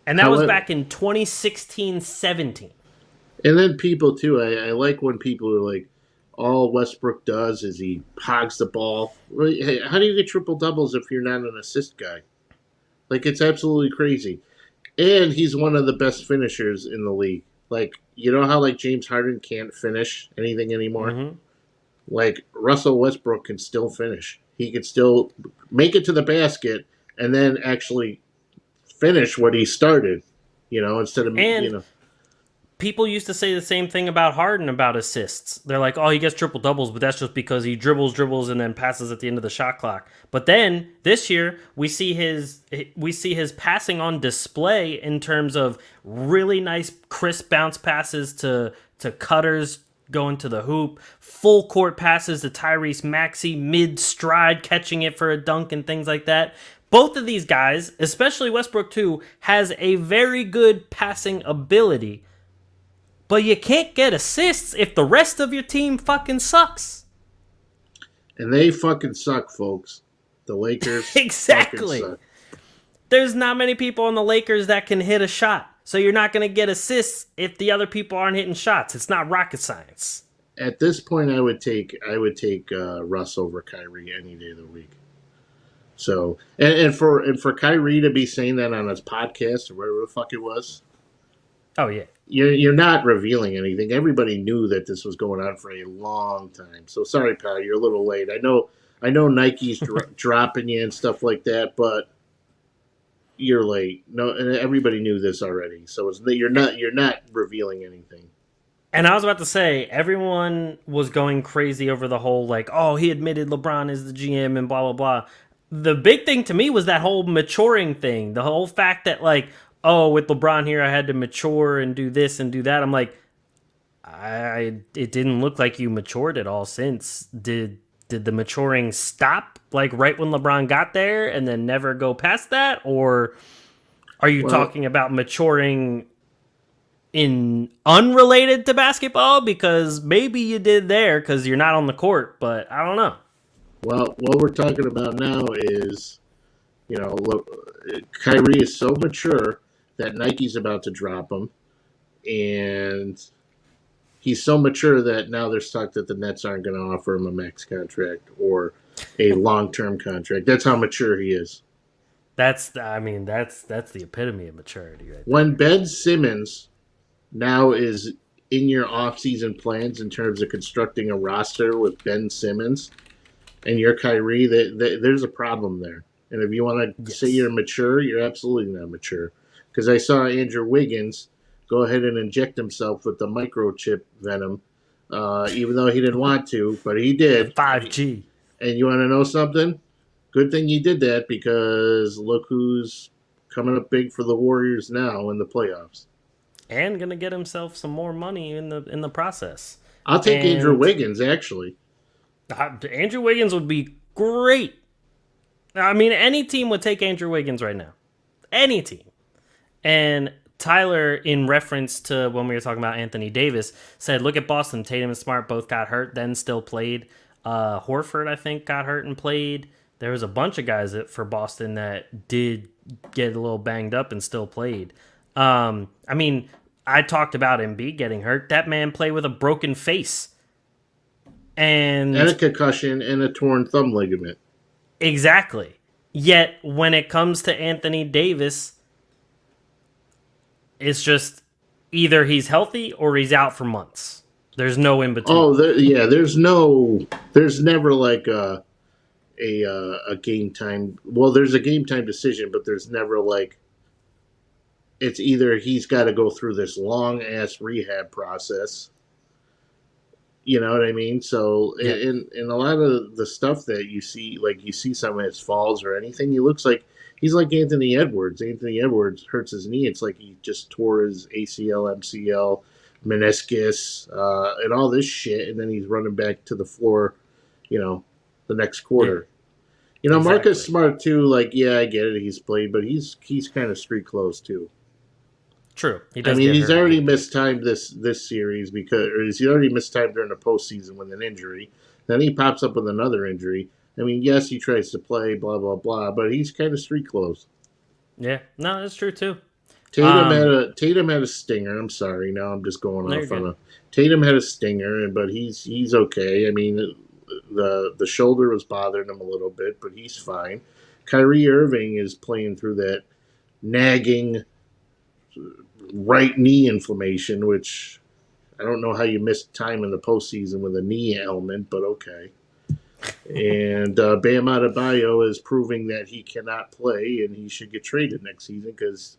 And that was back in 2016-17. And then people, too, I like when people are like, all Westbrook does is he hogs the ball. Hey, how do you get triple-doubles if you're not an assist guy? Like, it's absolutely crazy. And he's one of the best finishers in the league. Like, you know how, like, James Harden can't finish anything anymore? Mm-hmm. Like, Russell Westbrook can still finish. He can still make it to the basket and then actually finish what he started, instead of, people used to say the same thing about Harden about assists. They're like, oh, he gets triple doubles, but that's just because he dribbles, and then passes at the end of the shot clock. But then this year we see his passing on display in terms of really nice crisp bounce passes to cutters going to the hoop, full court passes to Tyrese Maxey mid stride catching it for a dunk and things like that. Both of these guys, especially Westbrook too, has a very good passing ability. But you can't get assists if the rest of your team fucking sucks. And they fucking suck, folks. The Lakers exactly. fucking suck. There's not many people on the Lakers that can hit a shot. So you're not going to get assists if the other people aren't hitting shots. It's not rocket science. At this point, I would take Russ over Kyrie any day of the week. So and for Kyrie to be saying that on his podcast or whatever the fuck it was. Oh yeah. You're not revealing anything. Everybody knew that this was going on for a long time. So sorry, pal, you're a little late. I know Nike's dropping you and stuff like that, but you're late. No, and everybody knew this already. So you're not revealing anything. And I was about to say, everyone was going crazy over the whole like, oh, he admitted LeBron is the GM and blah blah blah. The big thing to me was that whole maturing thing. The whole fact that like, oh, with LeBron here, I had to mature and do this and do that. I'm like, it didn't look like you matured at all since. Did the maturing stop like right when LeBron got there and then never go past that? Or are you talking about maturing in unrelated to basketball? Because maybe you did there because you're not on the court, but I don't know. Well, what we're talking about now is, look, Kyrie is so mature that Nike's about to drop him, and he's so mature that now they're stuck that the Nets aren't going to offer him a max contract or a long-term contract. That's how mature he is. That's the epitome of maturity, right? When Ben Simmons now is in your off-season plans in terms of constructing a roster with Ben Simmons and you're Kyrie, there's a problem there. And if you want to say you're mature, you're absolutely not mature. Because I saw Andrew Wiggins go ahead and inject himself with the microchip venom, even though he didn't want to, but he did. 5G. And you want to know something? Good thing he did that because look who's coming up big for the Warriors now in the playoffs. And gonna get himself some more money in the process. I'll take Andrew Wiggins, actually. Andrew Wiggins would be great. I mean, any team would take Andrew Wiggins right now. Any team. And Tyler, in reference to when we were talking about Anthony Davis, said, look at Boston. Tatum and Smart both got hurt, then still played. Horford, I think, got hurt and played. There was a bunch of guys for Boston that did get a little banged up and still played. I mean, I talked about Embiid getting hurt. That man played with a broken face. And a concussion and a torn thumb ligament. Exactly. Yet, when it comes to Anthony Davis, it's just either he's healthy or he's out for months. There's no in between. Oh, there's never like a game time. Well, there's a game time decision, but there's never like, it's either he's got to go through this long ass rehab process. You know what I mean? So yeah. in a lot of the stuff that you see, like you see some of his falls or anything, he looks like he's like Anthony Edwards. Anthony Edwards hurts his knee. It's like he just tore his ACL, MCL, meniscus, and all this shit, and then he's running back to the floor, the next quarter. Yeah. Exactly. Marcus Smart too. Like, yeah, I get it. He's played, but he's kind of street close too. True. He's already missed time this series he's already missed time during the postseason with an injury. Then he pops up with another injury. I mean, yes, he tries to play, blah, blah, blah, but he's kind of street close. Yeah. No, that's true, too. Tatum had a stinger. I'm sorry. Now I'm just going off on Tatum had a stinger, but he's okay. I mean, the shoulder was bothering him a little bit, but he's fine. Kyrie Irving is playing through that nagging right knee inflammation, which I don't know how you missed time in the postseason with a knee ailment, but okay. And Bam Adebayo is proving that he cannot play and he should get traded next season, because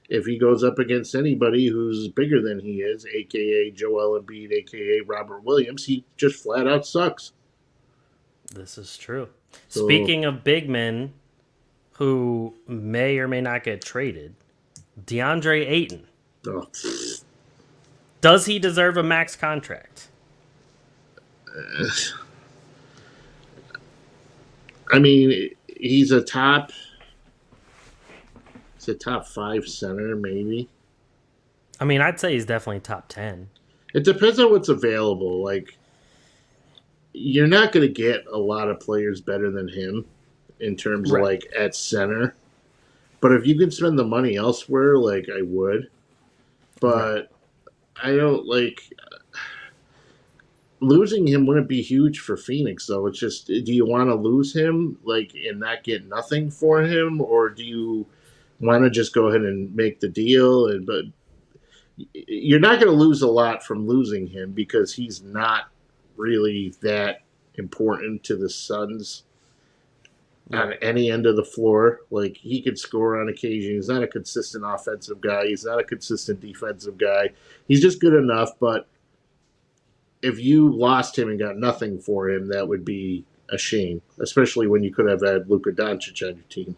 if he goes up against anybody who's bigger than he is, a.k.a. Joel Embiid, a.k.a. Robert Williams, he just flat out sucks. This is true. So, speaking of big men who may or may not get traded, DeAndre Ayton. Oh. Does he deserve a max contract? I mean, he's a top 5 center, maybe. I mean, I'd say he's definitely top 10. It depends on what's available. Like, you're not going to get a lot of players better than him in terms of, like, at center. But if you can spend the money elsewhere, like, I would. But I don't, like... Losing him wouldn't be huge for Phoenix, though. It's just, do you want to lose him, like, and not get nothing for him? Or do you want to just go ahead and make the deal? But you're not going to lose a lot from losing him, because he's not really that important to the Suns on any end of the floor. Like, he could score on occasion. He's not a consistent offensive guy. He's not a consistent defensive guy. He's just good enough, but if you lost him and got nothing for him, that would be a shame, especially when you could have had Luka Doncic on your team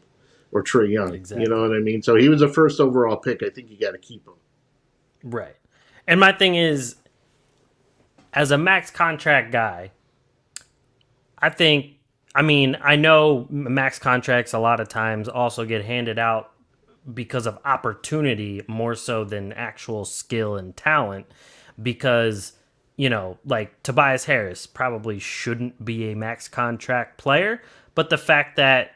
or Trae Young. Exactly. You know what I mean? So he was a first overall pick. I think you got to keep him. Right. And my thing is, as a max contract guy, I know max contracts a lot of times also get handed out because of opportunity more so than actual skill and talent, because like Tobias Harris probably shouldn't be a max contract player, but the fact that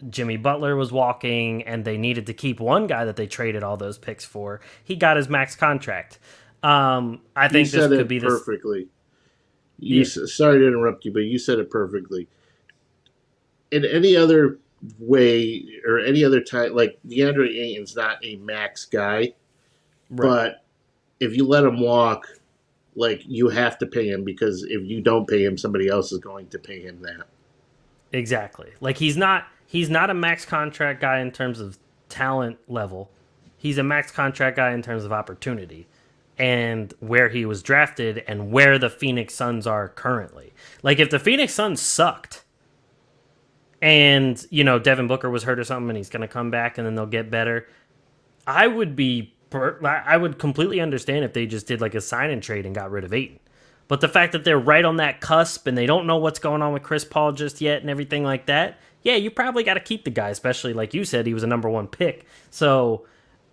Jimmy Butler was walking and they needed to keep one guy that they traded all those picks for, he got his max contract. I think this could be perfectly. Sorry to interrupt you, but you said it perfectly. In any other way or any other time, like DeAndre Ayton's not a max guy, but if you let him walk, like, you have to pay him, because if you don't pay him, somebody else is going to pay him that. Exactly. Like, he's not a max contract guy in terms of talent level. He's a max contract guy in terms of opportunity and where he was drafted and where the Phoenix Suns are currently. Like, if the Phoenix Suns sucked and Devin Booker was hurt or something, and he's going to come back, and then they'll get better. I would completely understand if they just did like a sign and trade and got rid of Ayton. But the fact that they're right on that cusp and they don't know what's going on with Chris Paul just yet and everything like that, yeah, you probably got to keep the guy, especially like you said, he was a number one pick. So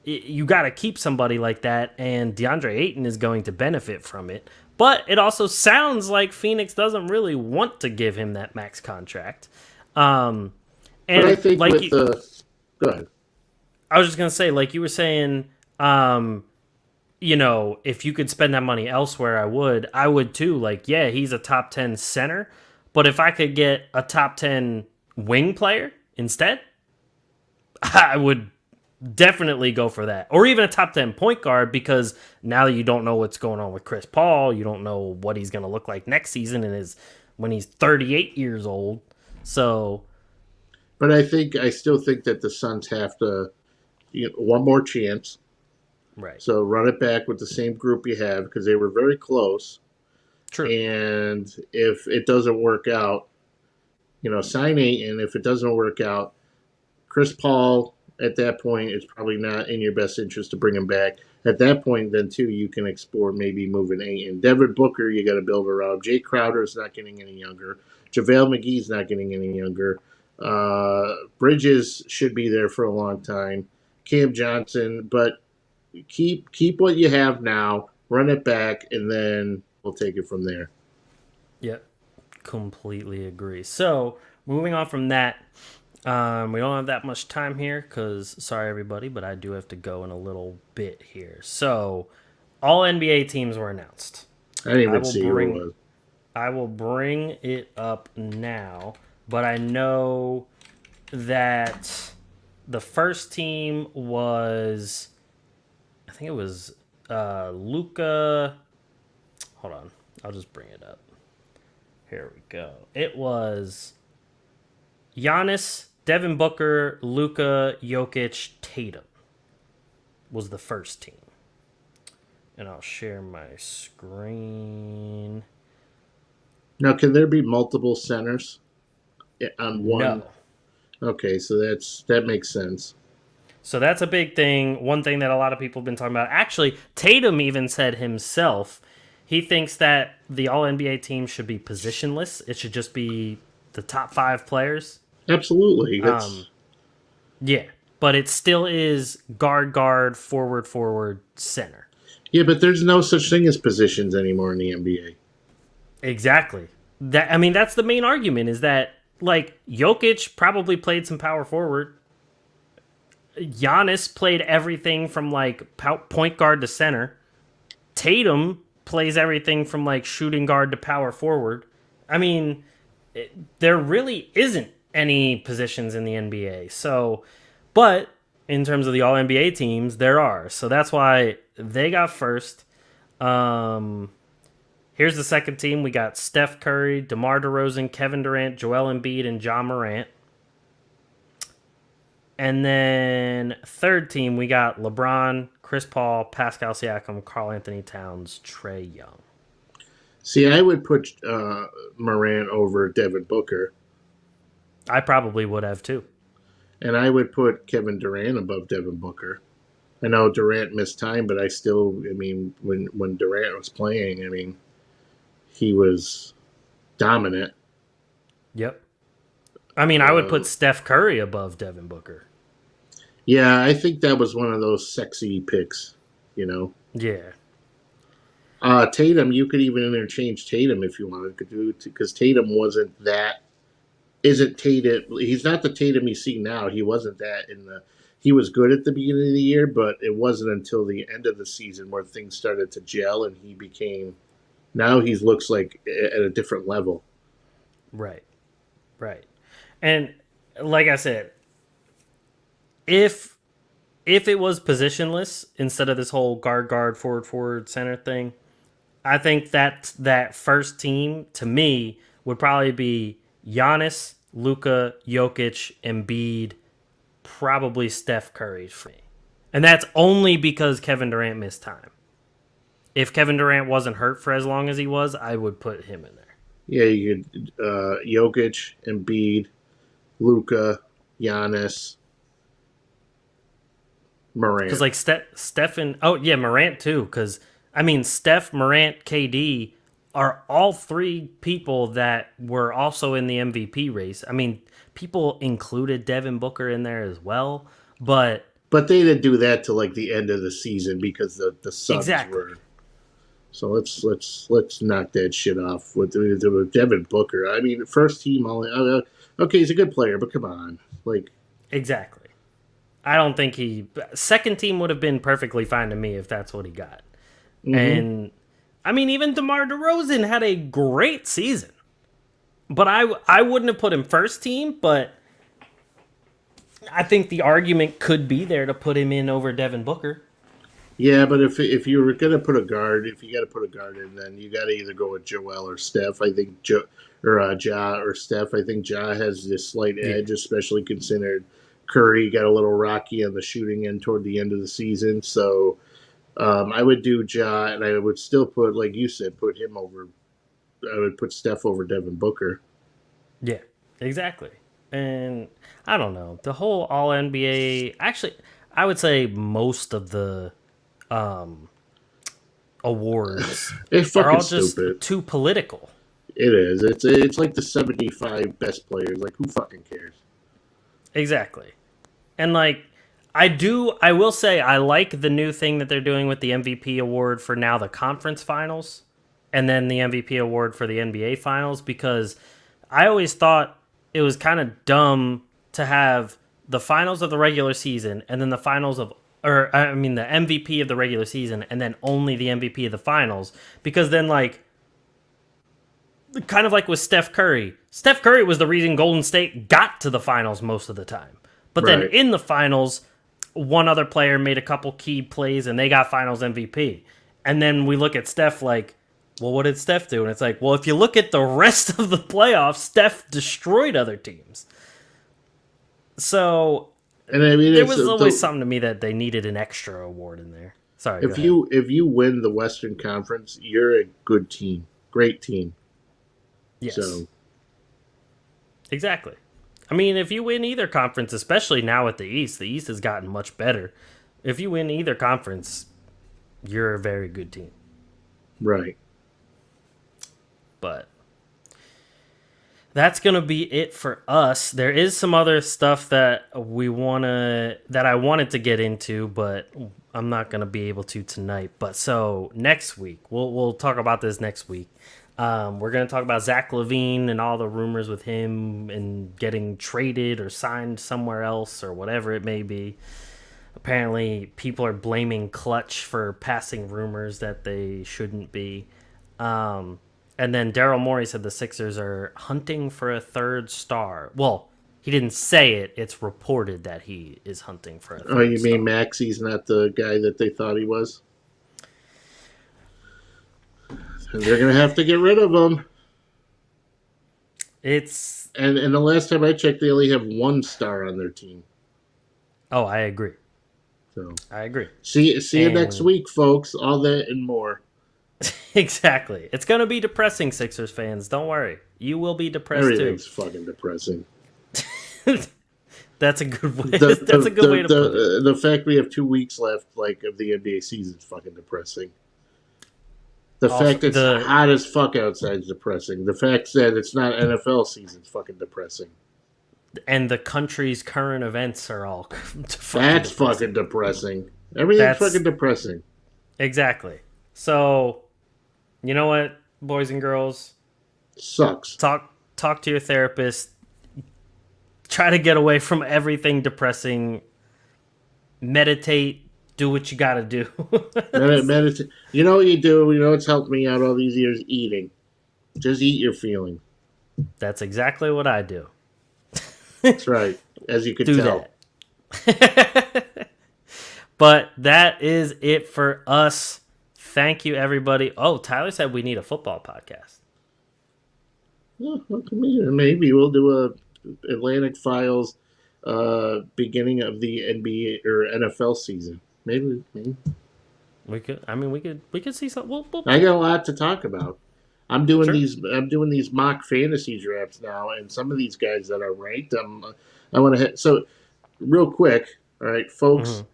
you got to keep somebody like that, and DeAndre Ayton is going to benefit from it. But it also sounds like Phoenix doesn't really want to give him that max contract. And but I think like go ahead. I was just going to say, like you were saying, if you could spend that money elsewhere, I would too. Like, yeah, he's a top 10 center, but if I could get a top 10 wing player instead, I would definitely go for that. Or even a top 10 point guard, because now you don't know what's going on with Chris Paul. You don't know what he's going to look like next season when he's 38 years old. So, but I still think that the Suns have to one more chance. Right. So run it back with the same group you have, because they were very close. True. And if it doesn't work out, sign Ayton. If it doesn't work out, Chris Paul at that point, it's probably not in your best interest to bring him back. At that point, then too, you can explore maybe moving Ayton. Devin Booker, you got to build around. Jay Crowder's not getting any younger. JaVale McGee's not getting any younger. Bridges should be there for a long time. Cam Johnson, but keep what you have now, run it back, and then we'll take it from there. Yep, completely agree. So moving on from that, we don't have that much time here because, sorry everybody, but I do have to go in a little bit here. So all NBA teams were announced. I didn't even see who it was. I will bring it up now, but I know that the first team was, I think it was Luka. Hold on. I'll just bring it up. Here we go. It was Giannis, Devin Booker, Luka, Jokic, Tatum was the first team. And I'll share my screen. Now, can there be multiple centers on one? No. Okay, so that makes sense. So that's a big thing. One thing that a lot of people have been talking about. Actually, Tatum even said himself, he thinks that the All-NBA team should be positionless. It should just be the top 5 players. Absolutely. Yeah, but it still is guard, forward, center. Yeah, but there's no such thing as positions anymore in the NBA. Exactly. That's the main argument, is that, like, Jokic probably played some power forward. Giannis played everything from, like, point guard to center. Tatum plays everything from, like, shooting guard to power forward. There really isn't any positions in the NBA. So, but in terms of the All-NBA teams, there are. So that's why they got first. Here's the second team. We got Steph Curry, DeMar DeRozan, Kevin Durant, Joel Embiid, and Ja Morant. And then third team, we got LeBron, Chris Paul, Pascal Siakam, Karl Anthony Towns, Trae Young. See, I would put Morant over Devin Booker. I probably would have too. And I would put Kevin Durant above Devin Booker. I know Durant missed time, but when Durant was playing, he was dominant. Yep. I would put Steph Curry above Devin Booker. Yeah, I think that was one of those sexy picks, Yeah. Tatum, you could even interchange Tatum if you wanted to, because Tatum isn't Tatum. He's not the Tatum you see now. He wasn't that he was good at the beginning of the year, but it wasn't until the end of the season where things started to gel and now he looks like at a different level. Right. And like I said, if it was positionless instead of this whole guard, forward, center thing, I think that first team, to me, would probably be Giannis, Luka, Jokic, Embiid, probably Steph Curry for me. And that's only because Kevin Durant missed time. If Kevin Durant wasn't hurt for as long as he was, I would put him in there. Yeah, you could Jokic, Embiid, Luka, Giannis, Morant. Because like Steph and Morant too. Because I mean Steph, Morant, KD are all three people that were also in the MVP race. I mean, people included Devin Booker in there as well, but they didn't do that till like the end of the season because the Suns were. So let's knock that shit off with Devin Booker. I mean, first team okay, he's a good player, but come on, like exactly. I don't think second team would have been perfectly fine to me if that's what he got. Mm-hmm. And I mean, even DeMar DeRozan had a great season, but I wouldn't have put him first team. But I think the argument could be there to put him in over Devin Booker. Yeah, but if you were gonna put a guard, if you got to put a guard in, then you got to either go with Joel or Steph. I think Ja or Steph. I think Ja has this slight edge, especially considered Curry got a little rocky on the shooting end toward the end of the season. So I would do Ja, and I would still put, like you said, put him over. I would put Steph over Devin Booker. Yeah, exactly. And I don't know, the whole All NBA. Actually, I would say most of the awards are all just stupid. Too political. It is. It's like the 75 best players. Like, who fucking cares? Exactly. And like I will say I like the new thing that they're doing with the MVP award for now the conference finals and then the MVP award for the NBA finals, because I always thought it was kind of dumb to have the finals of the regular season and then the finals of the MVP of the regular season and then only the MVP of the finals, because then like kind of like with Steph Curry was the reason Golden State got to the finals most of the time. But then in the finals, one other player made a couple key plays and they got finals MVP. And then we look at Steph like, well, what did Steph do? And it's like, well, if you look at the rest of the playoffs, Steph destroyed other teams. So and I mean, there was always something to me that they needed an extra award in there. Sorry. If you win the Western Conference, you're a good team. Great team. Yes. So. Exactly. I mean, if you win either conference, especially now at the East has gotten much better. If you win either conference, you're a very good team. Right. But that's going to be it for us. There is some other stuff that I wanted to get into, but I'm not going to be able to tonight. But so next week, we'll talk about this next week. We're going to talk about Zach LaVine and all the rumors with him and getting traded or signed somewhere else or whatever it may be. Apparently, people are blaming Clutch for passing rumors that they shouldn't be. And then Daryl Morey said the Sixers are hunting for a third star. Well, he didn't say it. It's reported that he is hunting for a third star. Oh, you mean Maxey's not the guy that they thought he was? And they're going to have to get rid of him. And the last time I checked, they only have one star on their team. Oh, I agree. So I agree. See you next week, folks. All that and more. Exactly. It's going to be depressing, Sixers fans. Don't worry. You will be depressed Everything's fucking depressing. That's a good way. That's a good way to put it. The fact we have 2 weeks left, like, of the NBA season is fucking depressing. The fact it's hot as fuck outside is depressing. The fact that it's not NFL season is fucking depressing. And the country's current events are all fucking depressing. Everything's fucking depressing. Exactly. So, you know what, boys and girls? Sucks. Talk to your therapist. Try to get away from everything depressing. Meditate. Do what you got to do. Meditate. You know what you do? You know what's helped me out all these years? Eating. Just eat your feeling. That's exactly what I do. That's right. As you could tell. That. But that is it for us. Thank you, everybody. Oh, Tyler said we need a football podcast. Well, maybe we'll do a Atlantic Files beginning of the NBA or NFL season. Maybe. We could. I mean, we could see something. I got a lot to talk about. I'm doing Sure. these mock fantasy drafts now, and some of these guys that are ranked, I want to hit. So real quick, all right, folks, Mm-hmm.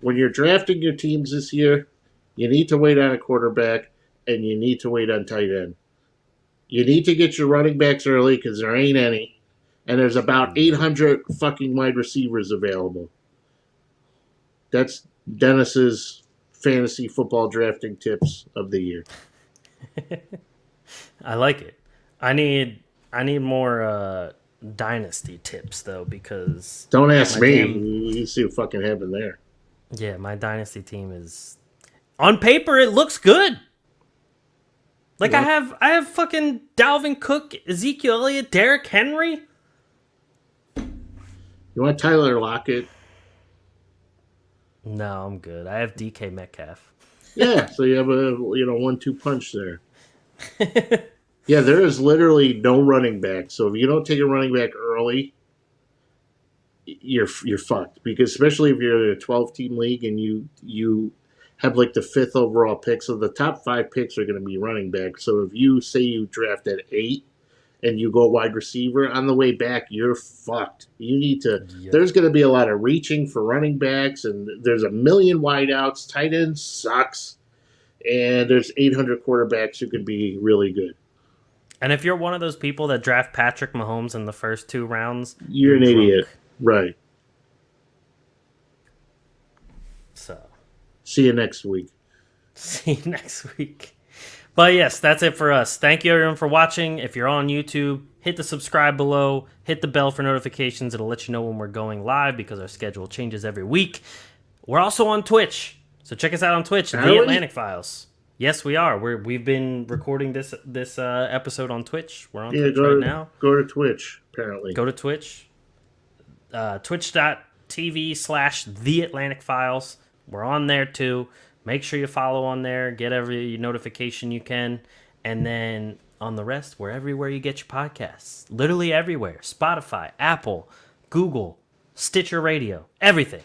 when you're drafting your teams this year, you need to wait on a quarterback and you need to wait on tight end. You need to get your running backs early because there ain't any, and there's about Nope. 800 fucking wide receivers available. That's Dennis's fantasy football drafting tips of the year. I like it. I need more dynasty tips though because Don't ask my me. damn You see what fucking happened there. yeah, my dynasty team is on paper it looks good. Like Yeah. I have fucking Dalvin Cook, Ezekiel Elliott, Derrick Henry. You want Tyler Lockett? No, I'm good. I have DK Metcalf. Yeah. So you have a 1-2 punch there. Yeah, there is literally no running back. So if you don't take a running back early, you're fucked. Because especially if you're in a 12-team league and you have like the 5th overall pick, so the top 5 picks are going to be running back. So if you say you draft at 8 and you go wide receiver on the way back, you're fucked. You need to. Yep. There's going to be a lot of reaching for running backs, and there's a million wideouts. Tight end sucks, and there's 800 quarterbacks who could be really good. And if you're one of those people that draft Patrick Mahomes in the first 2 rounds, You're an drunk. idiot, right? So, See you next week. see you next week. But yes, that's it for us. Thank you everyone for watching. If you're on YouTube, hit the subscribe below, hit the bell for notifications. It'll let you know when we're going live because our schedule changes every week. We're also on Twitch, so check us out on Twitch, Are The we? Atlantic Files. Yes, we are. We've been recording this episode on Twitch. We're on Twitch right now. Go to Twitch. Apparently, Go to Twitch, twitch.tv/The Atlantic Files. We're on there too. Make sure you follow on there. Get every notification you can. And then on the rest, we're everywhere you get your podcasts. Literally everywhere. Spotify, Apple, Google, Stitcher Radio, everything.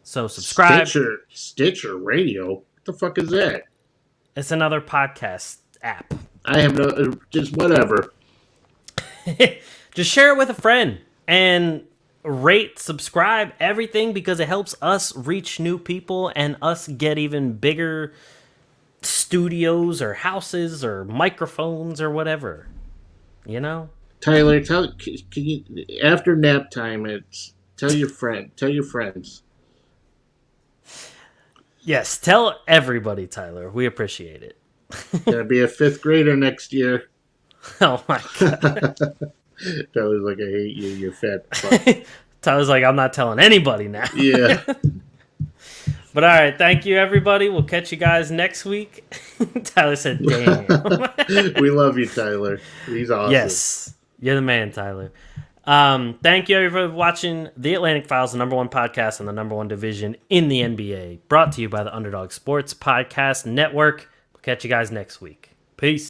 So subscribe. Stitcher Radio. What the fuck is that? It's another podcast app. I have no. Just whatever. Just share it with a friend and rate, subscribe, everything because it helps us reach new people and us get even bigger studios or houses or microphones or whatever. You know? Tyler, can you after nap time? Tell your friends. Yes, tell everybody, Tyler. We appreciate it. Gonna be a 5th grader next year. Oh my god. Tyler's like, I hate you, you fat fuck. Tyler's like, I'm not telling anybody now. Yeah. But all right, thank you everybody. We'll catch you guys next week. Tyler said, damn. We love you, Tyler. He's awesome. Yes. You're the man, Tyler. Thank you everybody for watching The Atlantic Files, the #1 podcast in the #1 division in the NBA. Brought to you by the Underdog Sports Podcast Network. We'll catch you guys next week. Peace.